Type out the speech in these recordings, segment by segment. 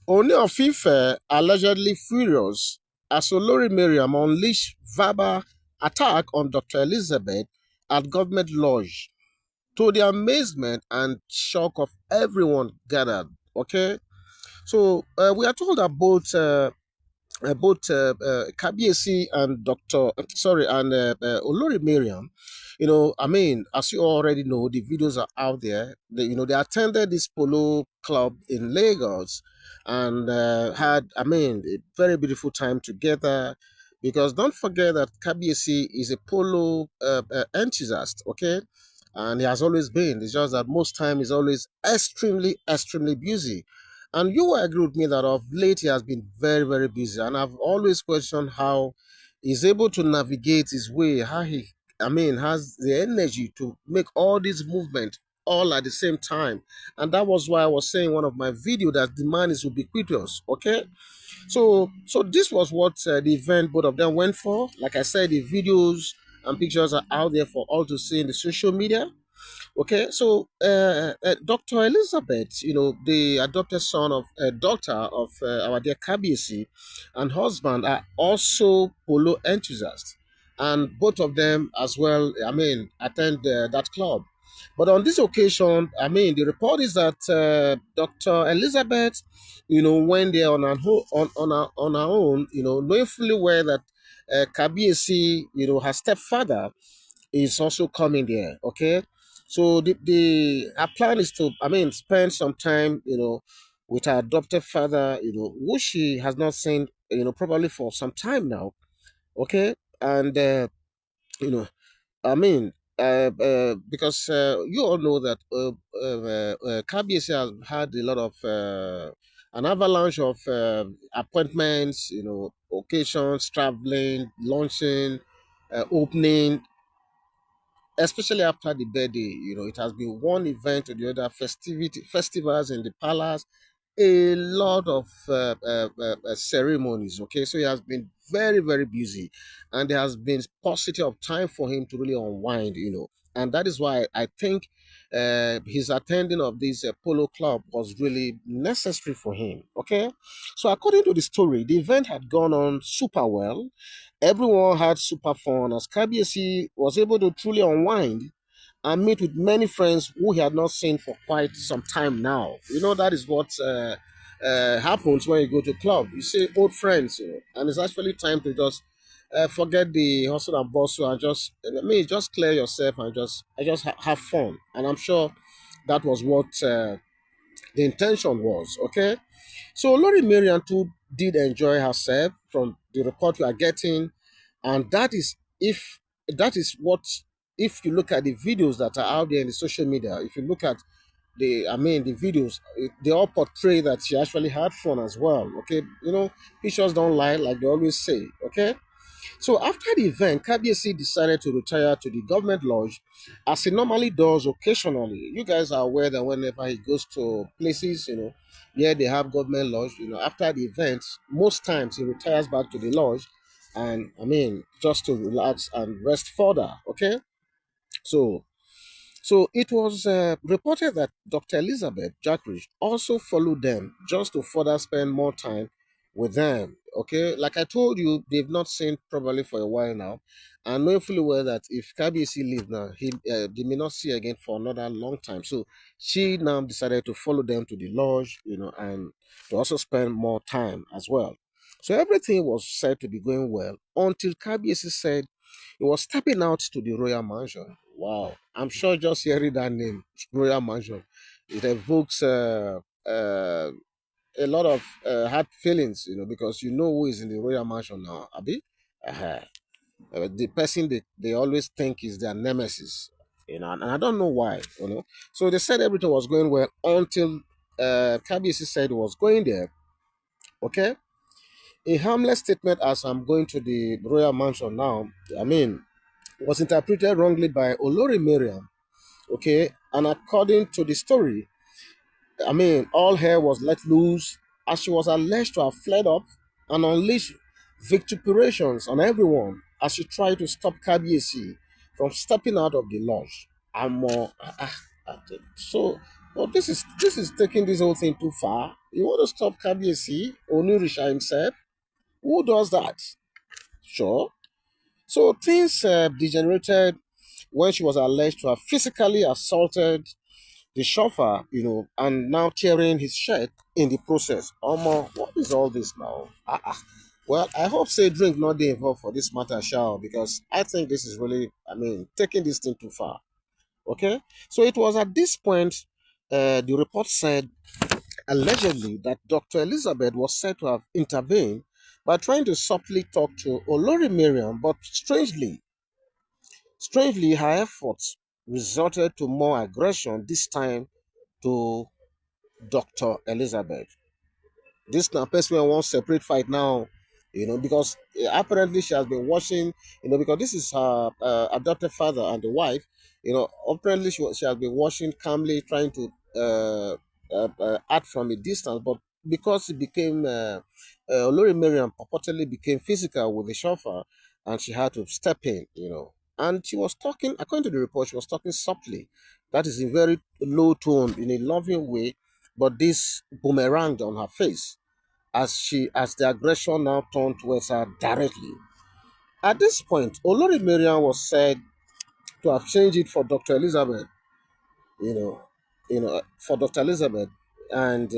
Ooni Of Ife allegedly furious as Olori Mariam unleashed verbal attack on Dr. Elizabeth at government lodge to the amazement and shock of everyone gathered. Okay, so we are told that both Kabiesi and Dr. Sorry, and Olori Mariam, I mean, as you already know, the videos are out there. They attended this polo club in Lagos and had, I mean, a very beautiful time together. Because don't forget that Kabiesi is a polo enthusiast, okay? And he has always been. It's just that most time he's always extremely, extremely busy. And you will agree with me that of late he has been very, very busy. And I've always questioned how he's able to navigate his way, how has the energy to make all these movements all at the same time. And that was why I was saying in one of my videos that the man is ubiquitous. Okay. So this was what the event both of them went for. Like I said, the videos and pictures are out there for all to see in the social media. Okay, so Dr. Elizabeth, the adopted son of daughter of our dear Kabiyesi and husband are also polo enthusiasts. And both of them as well, I mean, attend that club. But on this occasion, I mean, the report is that Dr. Elizabeth, went there on her own, knowing fully well that Kabiyesi, her stepfather, is also coming there. Okay, so the our plan is to, I mean, spend some time, with her adopted father, who she has not seen, probably for some time now. Okay, and you know, I mean. Because you all know that KBC has had a lot of an avalanche of appointments, occasions, traveling, launching, opening, especially after the birthday. It has been one event to the other, festivals in the palace, a lot of ceremonies. Okay, so he has been very, very busy, and there has been paucity of time for him to really unwind. And that is why I think his attending of this polo club was really necessary for him. Okay, so according to the story, the event had gone on super well. Everyone had super fun as Kabiesi was able to truly unwind and meet with many friends who he had not seen for quite some time now. That is what happens when you go to club. You see old friends, and it's actually time to just forget the hustle and bustle and just clear yourself and just have fun. And I'm sure that was what the intention was. Okay, so Lori Marian too did enjoy herself from the report we are getting, and that is what, if you look at the videos that are out there in the social media, if you look at the videos, they all portray that she actually had fun as well. Okay, pictures don't lie, like they always say. Okay, so after the event, KBC decided to retire to the government lodge as he normally does occasionally. You guys are aware that whenever he goes to places, where they have government lodge, after the event, most times he retires back to the lodge and, I mean, just to relax and rest further. Okay. So so it was reported that Dr. Elizabeth Jackridge also followed them just to further spend more time with them. Okay, like I told you, they've not seen probably for a while now, and knowing fully well that if KBC leave now, they may not see again for another long time. So she now decided to follow them to the lodge, and to also spend more time as well. So everything was said to be going well until KBC said he was stepping out to the royal mansion. Wow. I'm sure just hearing that name, royal mansion, it evokes a lot of hard feelings, because you know who is in the royal mansion now, Abi? Uh-huh. The person they always think is their nemesis, and I don't know why. So they said everything was going well until KBC said he was going there. Okay? A harmless statement as I'm going to the royal mansion now. I mean, was interpreted wrongly by Olori Mariam. Okay, and according to the story, I mean, all hell was let loose as she was alleged to have fled up and unleashed vituperations on everyone as she tried to stop Kabiesi from stepping out of the lodge. I'm more so. Well, this is taking this whole thing too far. You want to stop Kabiyesi, Onirisha himself? Who does that? Sure. So things degenerated when she was alleged to have physically assaulted the chauffeur, and now tearing his shirt in the process. Omo, what is all this now? Well, I hope say drink not dey involved for this matter, shall, because I think this is really, taking this thing too far. Okay, so it was at this point, the report said allegedly that Dr. Elizabeth was said to have intervened by trying to softly talk to Olori Mariam, but strangely, her efforts resulted to more aggression, this time to Dr. Elizabeth. This now person wants separate fight now, because apparently she has been watching, because this is her adopted father and the wife, apparently she has been watching calmly, trying to act from a distance, but because it became, Olori Mariam purportedly became physical with the chauffeur, and she had to step in, and she was talking, according to the report, she was talking softly, that is in very low tone, in a loving way, but this boomeranged on her face as the aggression now turned towards her directly. At this point, Olori Mariam was said to have changed it for Dr. Elizabeth, you know, for Dr. Elizabeth, and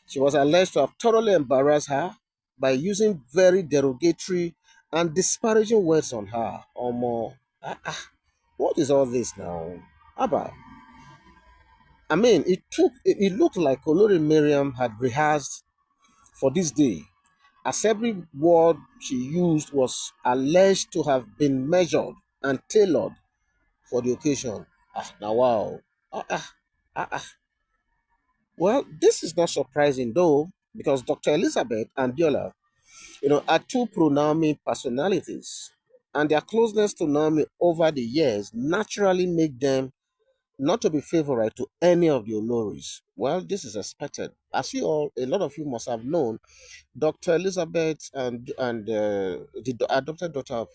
she was alleged to have thoroughly embarrassed her by using very derogatory and disparaging words on her. Or more, what is all this now? Abba, it looked like Olori Mariam had rehearsed for this day, as every word she used was alleged to have been measured and tailored for the occasion. Now wow. Ah, ah, ah, ah. Well, this is not surprising though, because Dr. Elizabeth and Biola, are two pro-Naomi personalities, and their closeness to Naomi over the years naturally make them not to be favorite to any of the Oloris. Well, this is expected. As a lot of you must have known, Dr. Elizabeth and the adopted daughter of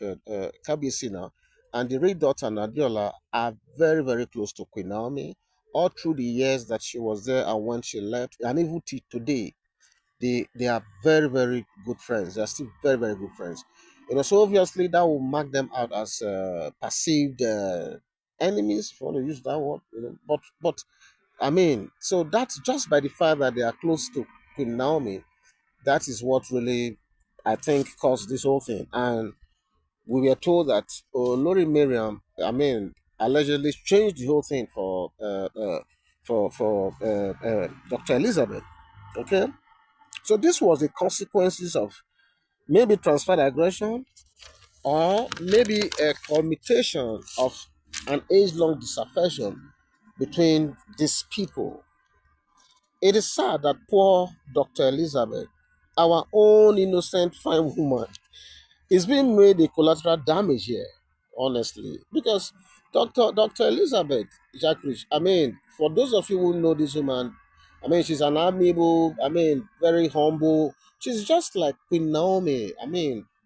Kabiyesi and the real daughter Nadiola are very, very close to Queen Naomi all through the years that she was there and when she left, and even till today, they are very, very good friends. They are still very, very good friends. So obviously that will mark them out as perceived enemies, if you want to use that word. But so that's just by the fact that they are close to Queen Naomi, that is what really, I think, caused this whole thing. And we were told that Lori Miriam, allegedly changed the whole thing for Dr. Elizabeth. Okay, so this was the consequences of maybe transferred aggression, or maybe a commutation of an age-long disaffection between these people. It is sad that poor Dr. Elizabeth, our own innocent fine woman, is being made a collateral damage here, honestly. Because Dr. Elizabeth Jackrich, for those of you who know this woman, she's an amiable, very humble. She's just like Queen Naomi.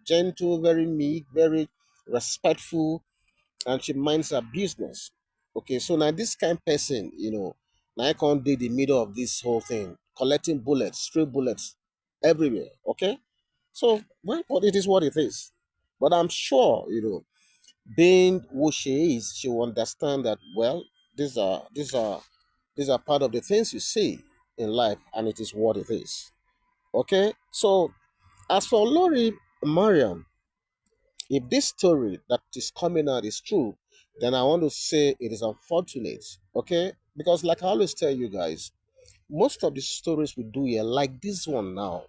Gentle, very meek, very respectful, and she minds her business. Okay, so now this kind of person, now I can't be the middle of this whole thing, collecting bullets, stray bullets everywhere. Okay, so well, but it is what it is. But I'm sure, being who she is, she will understand that well, these are these are these are part of the things you see in life, and it is what it is. Okay, so as for Lori Mariam, if this story that is coming out is true, then I want to say it is unfortunate. Okay, because like I always tell you guys, most of the stories we do here, like this one now,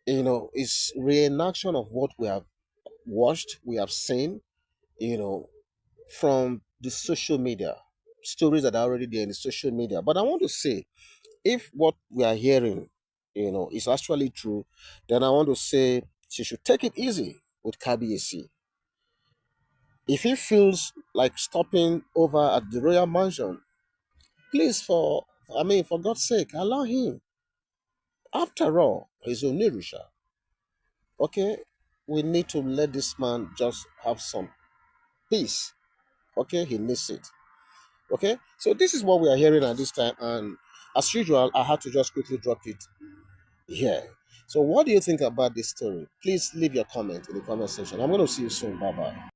is reenaction of what we have watched, we have seen, you know, from the social media, stories that are already there in the social media. But I want to say, if what we are hearing, is actually true, then I want to say she should take it easy with KBAC. If he feels like stopping over at the royal mansion, please, for God's sake, allow him. After all, he's Onirisha. Okay, we need to let this man just have some peace. Okay, he needs it. Okay, so this is what we are hearing at this time, and as usual, I had to just quickly drop it. Yeah. So what do you think about this story? Please leave your comment in the comment section. I'm going to see you soon. Bye bye.